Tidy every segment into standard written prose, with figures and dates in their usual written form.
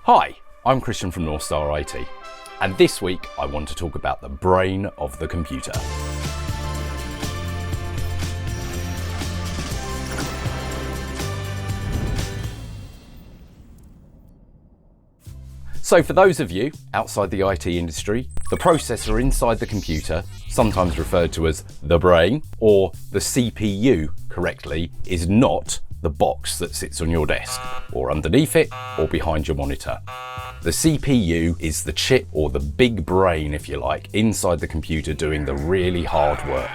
Hi, I'm Christian from North Star IT, and this week I want to talk about the brain of the computer. So for those of you outside the IT industry, the processor inside the computer, sometimes referred to as the brain or the CPU correctly, is not the box that sits on your desk or underneath it or behind your monitor. The CPU is the chip or the big brain, if you like, inside the computer doing the really hard work.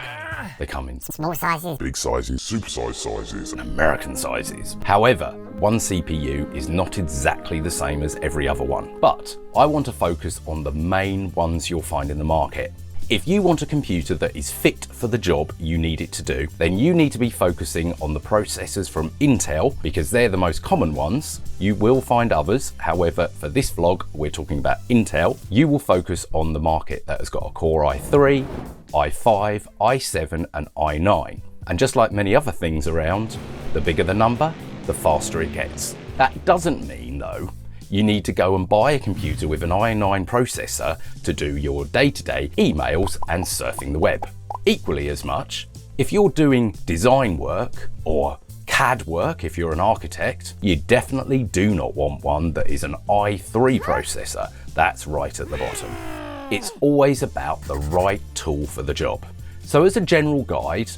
They come in small sizes, big sizes, supersized sizes, and American sizes. However, one CPU is not exactly the same as every other one, but I want to focus on the main ones you'll find in the market. If you want a computer that is fit for the job you need it to do, then you need to be focusing on the processors from Intel because they're the most common ones. You will find others, however, for this vlog, we're talking about Intel. You will focus on the market that has got a Core i3, i5, i7, and i9. And just like many other things around, the bigger the number, the faster it gets. That doesn't mean, though, you need to go and buy a computer with an i9 processor to do your day-to-day emails and surfing the web. Equally as much, if you're doing design work or CAD work if you're an architect, you definitely do not want one that is an i3 processor. That's right at the bottom. It's always about the right tool for the job. So as a general guide,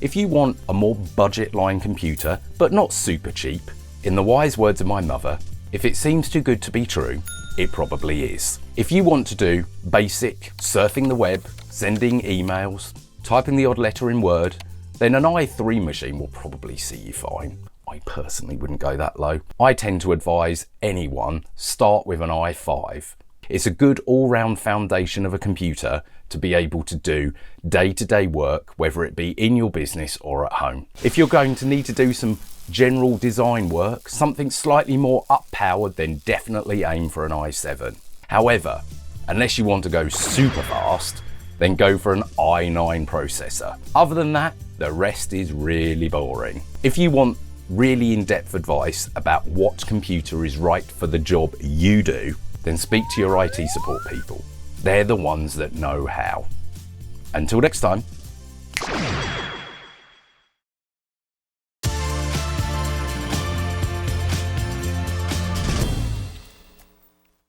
if you want a more budget line computer, but not super cheap, in the wise words of my mother, if it seems too good to be true, it probably is. If you want to do basic surfing the web, sending emails, typing the odd letter in Word, then an i3 machine will probably see you fine. I personally wouldn't go that low. I tend to advise anyone start with an i5. It's a good all-round foundation of a computer to be able to do day-to-day work, whether it be in your business or at home. If you're going to need to do some general design work, something slightly more up-powered, then definitely aim for an i7. However, unless you want to go super fast, then go for an i9 processor. Other than that, the rest is really boring. If you want really in-depth advice about what computer is right for the job you do, then speak to your IT support people. They're the ones that know how. Until next time.